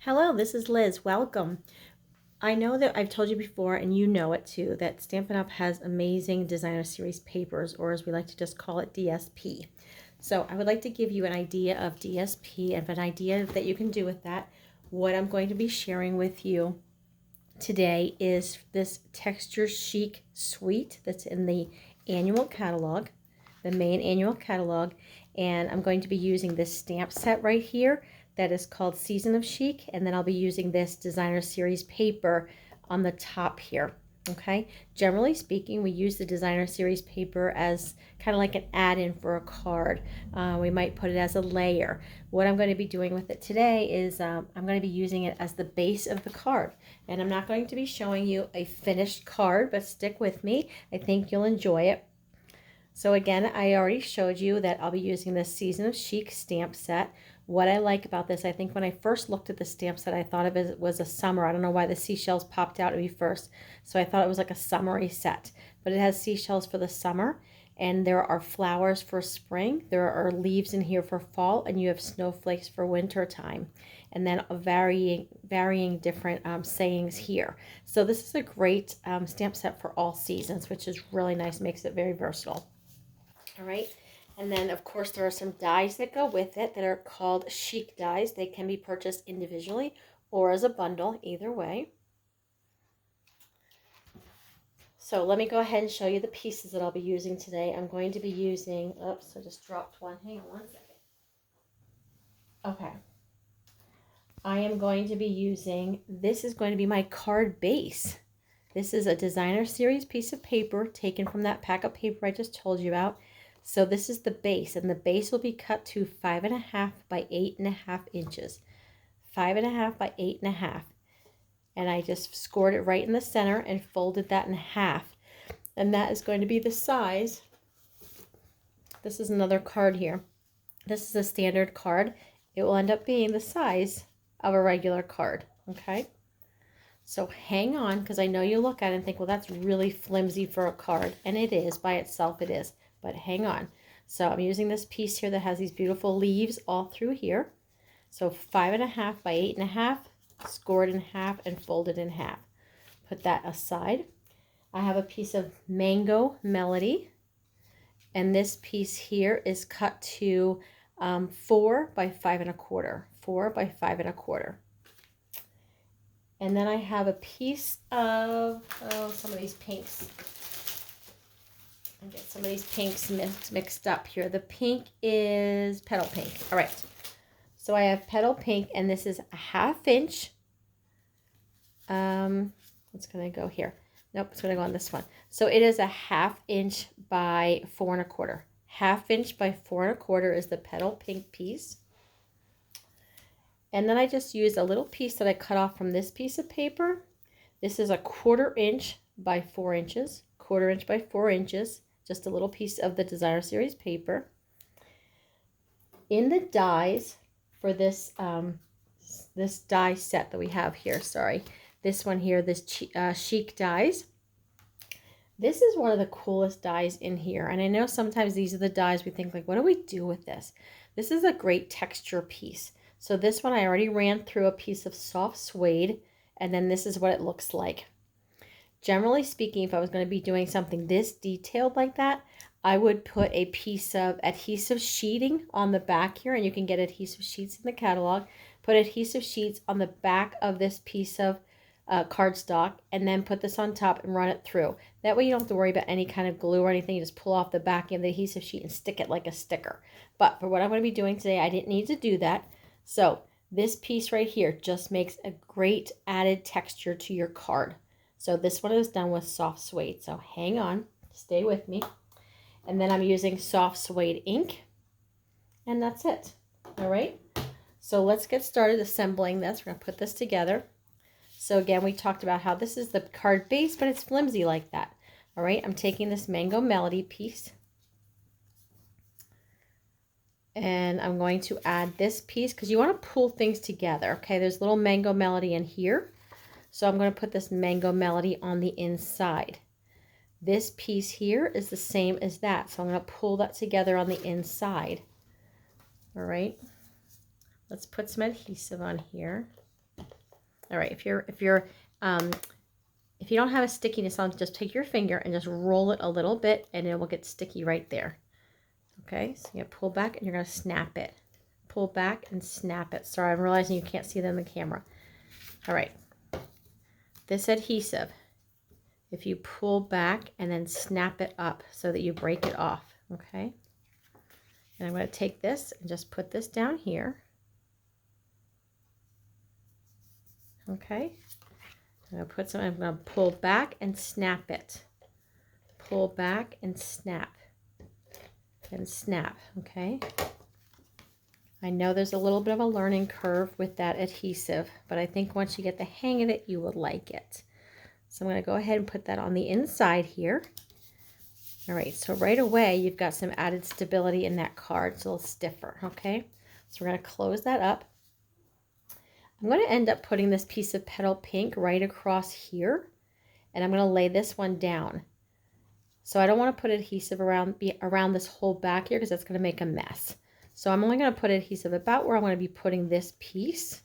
Hello, this is Liz. Welcome. I know that I've told you before, and you know it too, that Stampin' Up! Has amazing designer series papers, or as we like to just call it, DSP. So I would like to give you an idea of DSP and an idea that you can do with that. What I'm going to be sharing with you today is this Texture Chic Suite that's in the annual catalog, the main annual catalog, and I'm going to be using this stamp set right here that is called Season of Chic, and then I'll be using this designer series paper on the top here. Okay, generally speaking, we use the designer series paper as kind of like an add-in for a card. We might put it as a layer. What I'm going to be doing with it today is I'm going to be using it as the base of the card. And I'm not going to be showing you a finished card, but stick with me. I think you'll enjoy it. So again, I already showed you that I'll be using this Season of Chic stamp set. What I like about this, I think when I first looked at the stamp set, I thought of it was a summer. I don't know why the seashells popped out at me first. So I thought it was like a summery set. But it has seashells for the summer, and there are flowers for spring. There are leaves in here for fall, and you have snowflakes for winter time. And then a varying different sayings here. So this is a great stamp set for all seasons, which is really nice, makes it very versatile. All right, and then of course there are some dies that go with it that are called chic dies. They can be purchased individually or as a bundle, either way. So let me go ahead and show you the pieces that I'll be using today. I'm going to be using, oops, I just dropped one. Hang on one second. Okay. I am going to be using, this is going to be my card base. This is a designer series piece of paper taken from that pack of paper I just told you about. So this is the base, and the base will be cut to 5.5 by 8.5 inches. 5.5 by 8.5. And I just scored it right in the center and folded that in half. And that is going to be the size. This is another card here. This is a standard card. It will end up being the size of a regular card, okay? So hang on, because I know you look at it and think, well, that's really flimsy for a card. And it is, by itself it is. But hang on. So I'm using this piece here that has these beautiful leaves all through here. So 5.5 by 8.5, scored in half and folded in half. Put that aside. I have a piece of Mango Melody. And this piece here is cut to 4 by 5.25. 4 by 5.25. And then I have a piece of, some of these pinks. I get some of these pinks mixed up here. The pink is Petal Pink. All right. So I have Petal Pink, and this is a 1/2 inch. It's going to go here. Nope, it's going to go on this one. So it is a 1/2 inch by 4.25. 1/2 inch by 4.25 is the Petal Pink piece. And then I just used a little piece that I cut off from this piece of paper. This is a 1/4 inch by 4 inches. 1/4 inch by 4 inches. Just a little piece of the designer series paper. In the dies for this this die set that we have here, this one here, this chic dies. This is one of the coolest dies in here, and I know sometimes these are the dies we think like, what do we do with this? This is a great texture piece. So this one I already ran through a piece of soft suede, and then this is what it looks like. Generally speaking, if I was going to be doing something this detailed like that, I would put a piece of adhesive sheeting on the back here, and you can get adhesive sheets in the catalog. Put adhesive sheets on the back of this piece of cardstock, and then put this on top and run it through. That way you don't have to worry about any kind of glue or anything. You just pull off the back of the adhesive sheet and stick it like a sticker. But for what I'm going to be doing today, I didn't need to do that. So this piece right here just makes a great added texture to your card. So this one is done with soft suede. So hang on, stay with me. And then I'm using soft suede ink. And that's it. All right. So let's get started assembling this. We're going to put this together. So again, we talked about how this is the card base, but it's flimsy like that. All right. I'm taking this Mango Melody piece. And I'm going to add this piece because you want to pull things together. Okay. There's little Mango Melody in here. So I'm going to put this Mango Melody on the inside. This piece here is the same as that. So I'm going to pull that together on the inside. All right. Let's put some adhesive on here. All right, if you don't have a stickiness on, just take your finger and just roll it a little bit and it will get sticky right there. Okay, so you pull back and you're going to snap it. Pull back and snap it. Sorry, I'm realizing you can't see that in the camera. All right, this adhesive, if you pull back and then snap it up so that you break it off, okay? And I'm going to take this and just put this down here. Okay, I'm going to pull back and snap it. Pull back and snap. And snap, okay? I know there's a little bit of a learning curve with that adhesive, but I think once you get the hang of it, you will like it. So I'm going to go ahead and put that on the inside here. All right, so right away, you've got some added stability in that card. It's a little stiffer, okay? So we're going to close that up. I'm going to end up putting this piece of petal pink right across here, and I'm going to lay this one down. So I don't want to put adhesive around this whole back here because that's going to make a mess. So I'm only going to put adhesive about where I'm going to be putting this piece.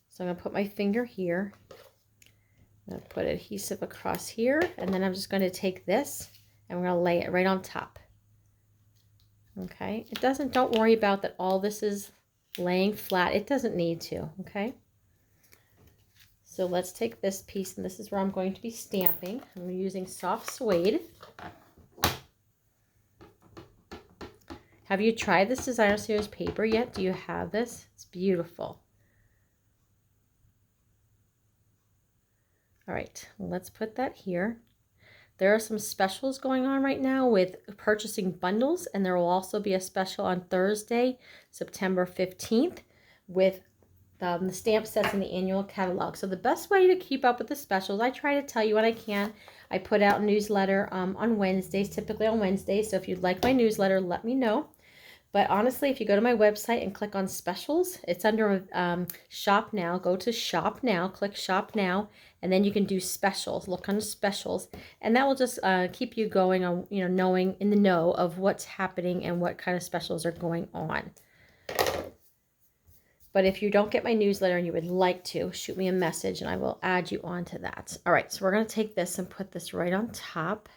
So I'm going to put my finger here. I'm going to put adhesive across here, and then I'm just going to take this and we're going to lay it right on top. Okay, don't worry about that all this is laying flat. It doesn't need to, okay? So let's take this piece, and this is where I'm going to be stamping. I'm using soft suede. Have you tried this designer series paper yet? Do you have this? It's beautiful. All right, let's put that here. There are some specials going on right now with purchasing bundles, and there will also be a special on Thursday, September 15th with the stamp sets in the annual catalog. So the best way to keep up with the specials, I try to tell you when I can. I put out a newsletter on Wednesdays, typically on Wednesdays. So if you'd like my newsletter, let me know. But honestly, if you go to my website and click on specials, it's under shop now. Go to shop now, click shop now, and then you can do specials. Look under specials, and that will just keep you going on, knowing in the know of what's happening and what kind of specials are going on. But if you don't get my newsletter and you would like to, shoot me a message and I will add you onto that. All right, so we're going to take this and put this right on top.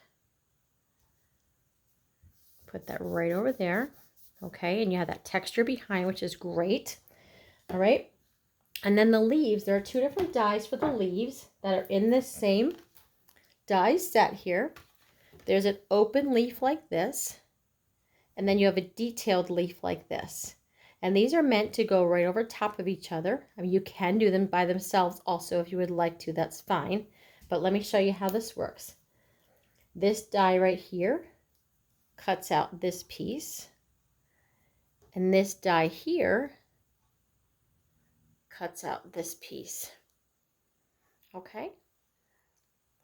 Put that right over there. Okay, and you have that texture behind, which is great. All right, and then the leaves, there are two different dies for the leaves that are in this same die set here. There's an open leaf like this, and then you have a detailed leaf like this. And these are meant to go right over top of each other. I mean, you can do them by themselves also if you would like to, that's fine. But let me show you how this works. This die right here cuts out this piece. And this die here cuts out this piece. Okay?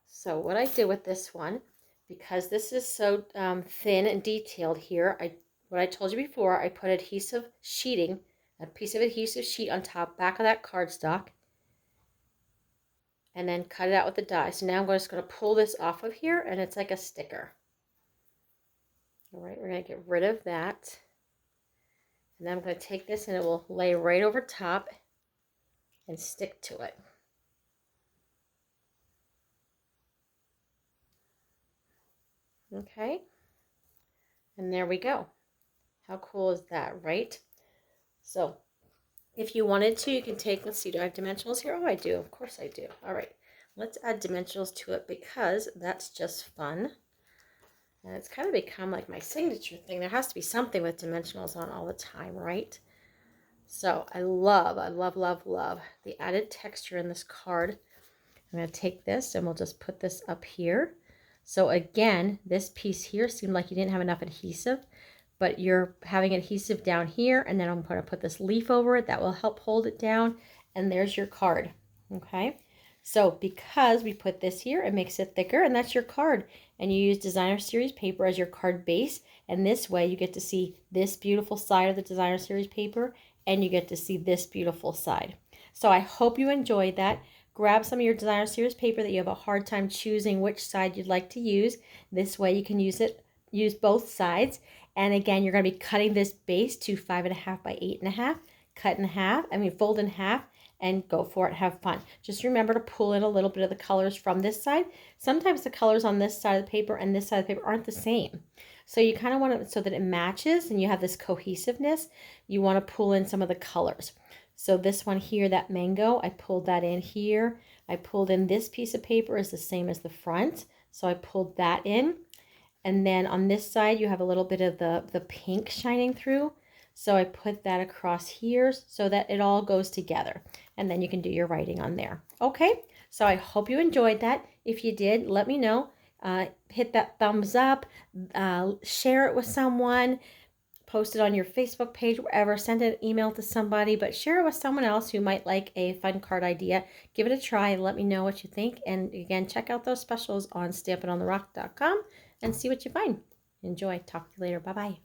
So what I did with this one, because this is so thin and detailed here, what I told you before, I put adhesive sheeting, a piece of adhesive sheet on top, back of that cardstock, and then cut it out with the die. So now I'm just going to pull this off of here, and it's like a sticker. All right, we're going to get rid of that. And then I'm going to take this, and it will lay right over top and stick to it. Okay, and there we go. How cool is that, right? So if you wanted to, you can take, let's see, do I have dimensionals here? Oh, I do. Of course I do. All right. Let's add dimensionals to it because that's just fun. And it's kind of become like my signature thing. There has to be something with dimensionals on all the time, right? So I love the added texture in this card. I'm going to take this and we'll just put this up here. So again, this piece here seemed like you didn't have enough adhesive, but you're having adhesive down here, and then I'm going to put this leaf over it that will help hold it down, and there's your card. Okay, so because we put this here, it makes it thicker, and that's your card, and you use designer series paper as your card base, and this way you get to see this beautiful side of the designer series paper, and you get to see this beautiful side. So I hope you enjoyed that. Grab some of your designer series paper that you have a hard time choosing which side you'd like to use. This way you can use both sides. And again, you're going to be cutting this base to 5.5 by 8.5. cut in half, fold in half, and go for it. Have fun. Just remember to pull in a little bit of the colors from this side. Sometimes the colors on this side of the paper and this side of the paper aren't the same. So you kind of want it so that it matches and you have this cohesiveness. You want to pull in some of the colors. So this one here, that mango, I pulled that in here. I pulled in this piece of paper is the same as the front. So I pulled that in. And then on this side, you have a little bit of the pink shining through. So I put that across here so that it all goes together. And then you can do your writing on there. Okay, so I hope you enjoyed that. If you did, let me know. Hit that thumbs up, share it with someone, post it on your Facebook page, wherever, send an email to somebody, but share it with someone else who might like a fun card idea. Give it a try. Let me know what you think. And again, check out those specials on stampingontherock.com and see what you find. Enjoy. Talk to you later. Bye-bye.